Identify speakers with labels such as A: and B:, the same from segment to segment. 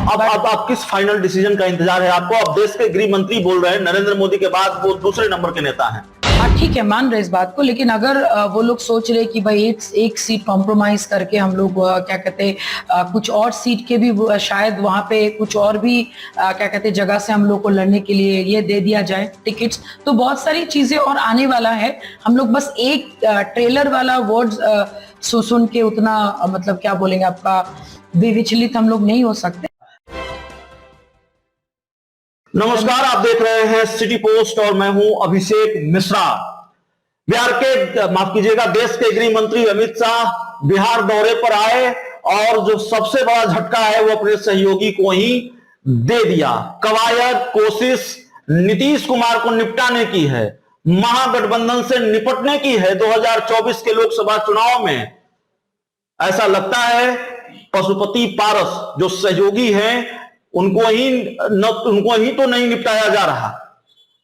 A: अब किस final decision का इंतजार है आपको? अब देश के गृह मंत्री बोल रहे हैं नरेंद्र मोदी के बाद वो दूसरे नंबर के नेता हैं।
B: हाँ ठीक है, मान रहे इस बात को, लेकिन अगर वो लोग सोच रहे कि भाई एक सीट कॉम्प्रोमाइज करके हम लोग क्या कहते कुछ और सीट के भी शायद वहां पे कुछ और भी क्या कहते जगह से हम लोग को लड़ने के लिए ये दे दिया जाए टिकट्स, तो बहुत सारी चीजें और आने वाला है। हम लोग बस एक ट्रेलर वाला वर्ड्स सुन के उतना मतलब क्या बोलेंगे आपका विचलित हम लोग नहीं हो सकते।
A: नमस्कार, आप देख रहे हैं सिटी पोस्ट और मैं हूं अभिषेक मिश्रा। बिहार के माफ कीजिएगा देश के गृह मंत्री अमित शाह बिहार दौरे पर आए और जो सबसे बड़ा झटका है वो अपने सहयोगी को ही दे दिया। कवायद कोशिश नीतीश कुमार को निपटाने की है, महागठबंधन से निपटने की है 2024 के लोकसभा चुनाव में। ऐसा लगता है पशुपति पारस जो सहयोगी हैं उनको ही तो नहीं निपटाया जा रहा।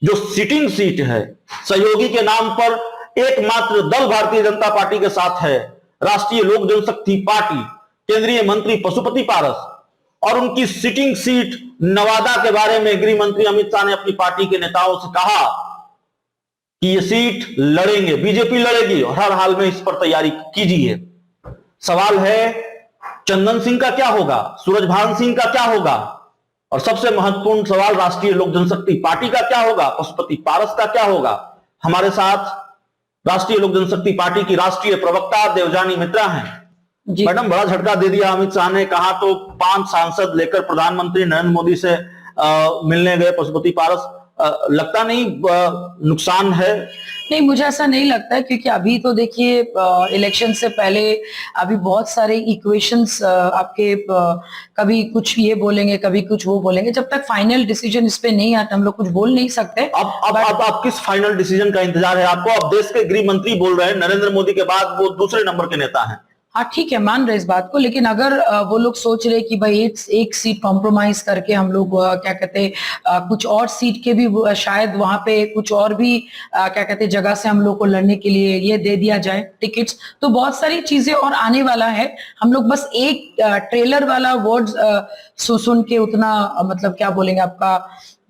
A: जो सिटिंग सीट है सहयोगी के नाम पर एकमात्र दल भारतीय जनता पार्टी के साथ है, राष्ट्रीय लोक जनशक्ति पार्टी, केंद्रीय मंत्री पशुपति पारस और उनकी सिटिंग सीट नवादा के बारे में गृह मंत्री अमित शाह ने अपनी पार्टी के नेताओं से कहा कि ये सीट लड़ेंगे, बीजेपी लड़ेगी और हर हाल में इस पर तैयारी कीजिए। सवाल है चंदन सिंह का क्या होगा, सूरजभान सिंह का क्या होगा और सबसे महत्वपूर्ण सवाल राष्ट्रीय लोक जनशक्ति पार्टी का क्या होगा, पशुपति पारस का क्या होगा। हमारे साथ राष्ट्रीय लोक जनशक्ति पार्टी की राष्ट्रीय प्रवक्ता देवजानी मित्रा हैं। मैडम, बड़ा झटका दे दिया अमित शाह ने, कहा तो 5 सांसद लेकर प्रधानमंत्री नरेंद्र मोदी से मिलने गए पशुपति पारस। लगता नहीं नुकसान है?
B: नहीं, मुझे ऐसा नहीं लगता है, क्योंकि अभी तो देखिए इलेक्शन से पहले अभी बहुत सारे इक्वेशंस आपके कभी कुछ ये बोलेंगे कभी कुछ वो बोलेंगे। जब तक फाइनल डिसीजन इस पे नहीं आता हम लोग कुछ बोल नहीं सकते।
A: अब किस फाइनल डिसीजन का इंतजार है आपको? अब देश के गृह मंत्री बोल रहे हैं नरेंद्र मोदी के बाद वो दूसरे नंबर के नेता हैं।
B: हाँ ठीक है, मान रहे इस बात को, लेकिन अगर वो लोग सोच रहे कि भाई एक सीट कॉम्प्रोमाइज करके हम लोग क्या कहते कुछ और सीट के भी शायद वहां पे कुछ और भी क्या कहते जगह से हम लोग को लड़ने के लिए ये दे दिया जाए टिकट्स, तो बहुत सारी चीजें और आने वाला है। हम लोग बस एक ट्रेलर वाला वर्ड्स सुन के उतना मतलब क्या बोलेंगे आपका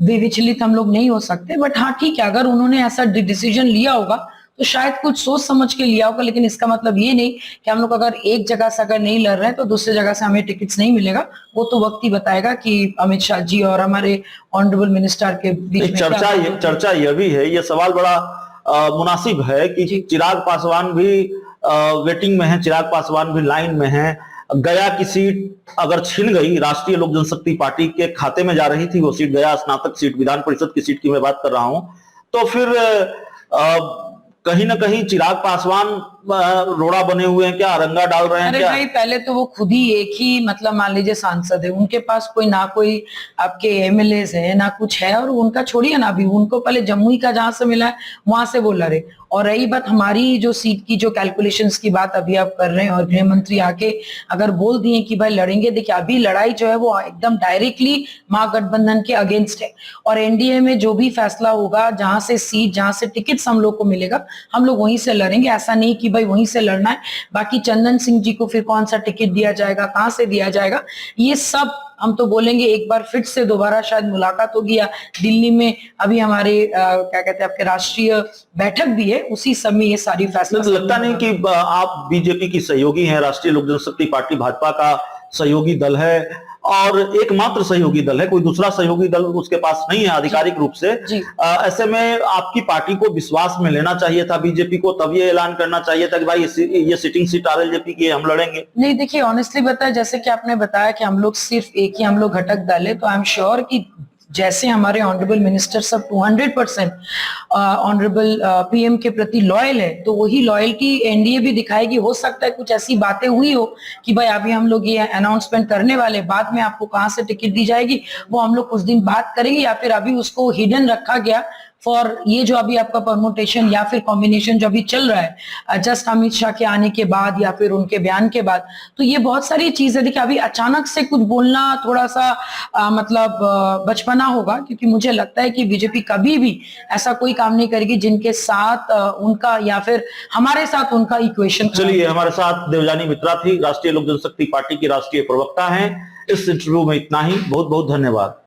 B: विचलित हम लोग नहीं हो सकते। बट हाँ ठीक है, अगर उन्होंने ऐसा डिसीजन लिया होगा तो शायद कुछ सोच समझ के लिया होगा, लेकिन इसका मतलब ये नहीं कि हम लोग अगर एक जगह से अगर नहीं लड़ रहे हैं तो दूसरी जगह से हमें टिकट्स नहीं मिलेगा। वो तो वक्त ही बताएगा कि अमित शाह जी और हमारे ऑनरेबल मिनिस्टर के बीच में
A: चर्चा ये भी है, ये सवाल बड़ा मुनासिब है कि चिराग पासवान भी वेटिंग में है, चिराग पासवान भी लाइन में है। गया की सीट अगर छिन गई, राष्ट्रीय लोक जनशक्ति पार्टी के खाते में जा रही थी वो सीट, गया स्नातक सीट, विधान परिषद की सीट की मैं बात कर रहा हूं, तो फिर कहीं ना कहीं चिराग पासवान रोड़ा बने हुए हैं क्या, अरंगा डाल रहे हैं क्या?
B: भाई पहले तो वो खुद ही एक ही मतलब मान लीजिए सांसद है, उनके पास कोई ना कोई आपके एमएलए है ना कुछ है, और उनका छोड़िए ना, अभी उनको पहले जमुई का जहां से मिला है वहां से वो लड़े। और रही बात हमारी जो सीट की जो कैलकुलेशंस की बात अभी आप कर रहे हैं और गृह मंत्री आके अगर बोल दिए कि भाई लड़ेंगे, देखिए अभी लड़ाई जो है वो एकदम डायरेक्टली महागठबंधन के अगेंस्ट है और एनडीए में जो भी फैसला होगा, जहां से सीट जहां से टिकट्स हम लोग को मिलेगा हम लोग वहीं से लड़ेंगे। ऐसा नहीं कि भाई वहीं से लड़ना है। बाकी चंदन सिंह जी को फिर कौन सा टिकट दिया जाएगा, कहां से दिया जाएगा, ये सब हम तो बोलेंगे एक बार फिर से दोबारा शायद मुलाकात होगी या दिल्ली में अभी हमारे क्या कहते हैं आपके राष्ट्रीय बैठक भी है, उसी समय ये सारी फैसला।
A: लगता नहीं कि आप बीजेपी की सहयोगी हैं, राष्ट्रीय लोक जनशक्ति पार्टी भाजपा का सहयोगी दल है और एकमात्र सहयोगी दल है, कोई दूसरा सहयोगी दल उसके पास नहीं है आधिकारिक रूप से। ऐसे में आपकी पार्टी को विश्वास में लेना चाहिए था बीजेपी को, तब ये ऐलान करना चाहिए था कि भाई ये सिटिंग सीट आरएलजेपी की हम लड़ेंगे।
B: नहीं देखिए, ऑनेस्टली बताया, जैसे कि आपने बताया कि हम लोग सिर्फ एक ही हम लोग घटक दल है, तो आई एम श्योर कि जैसे हमारे ऑनरेबल मिनिस्टर सब 200% ऑनरेबल पीएम के प्रति लॉयल है, तो वही लॉयल्टी एनडीए भी दिखाएगी। हो सकता है कुछ ऐसी बातें हुई हो कि भाई अभी हम लोग ये अनाउंसमेंट करने वाले, बाद में आपको कहां से टिकट दी जाएगी वो हम लोग कुछ दिन बात करेंगे, या फिर अभी उसको हिडन रखा गया फॉर ये जो अभी आपका परमुटेशन या फिर कॉम्बिनेशन जो अभी चल रहा है जस्ट अमित शाह के आने के बाद या फिर उनके बयान के बाद, तो ये बहुत सारी चीजें देखिए अभी अचानक से कुछ बोलना थोड़ा सा मतलब बचपना होगा, क्योंकि मुझे लगता है कि बीजेपी कभी भी ऐसा कोई काम नहीं करेगी जिनके साथ उनका या फिर हमारे साथ उनका इक्वेशन।
A: चलिए, हमारे साथ देवजानी मित्रा थी, राष्ट्रीय लोक जनशक्ति पार्टी की राष्ट्रीय प्रवक्ता हैं। इस इंटरव्यू में इतना ही। बहुत बहुत धन्यवाद।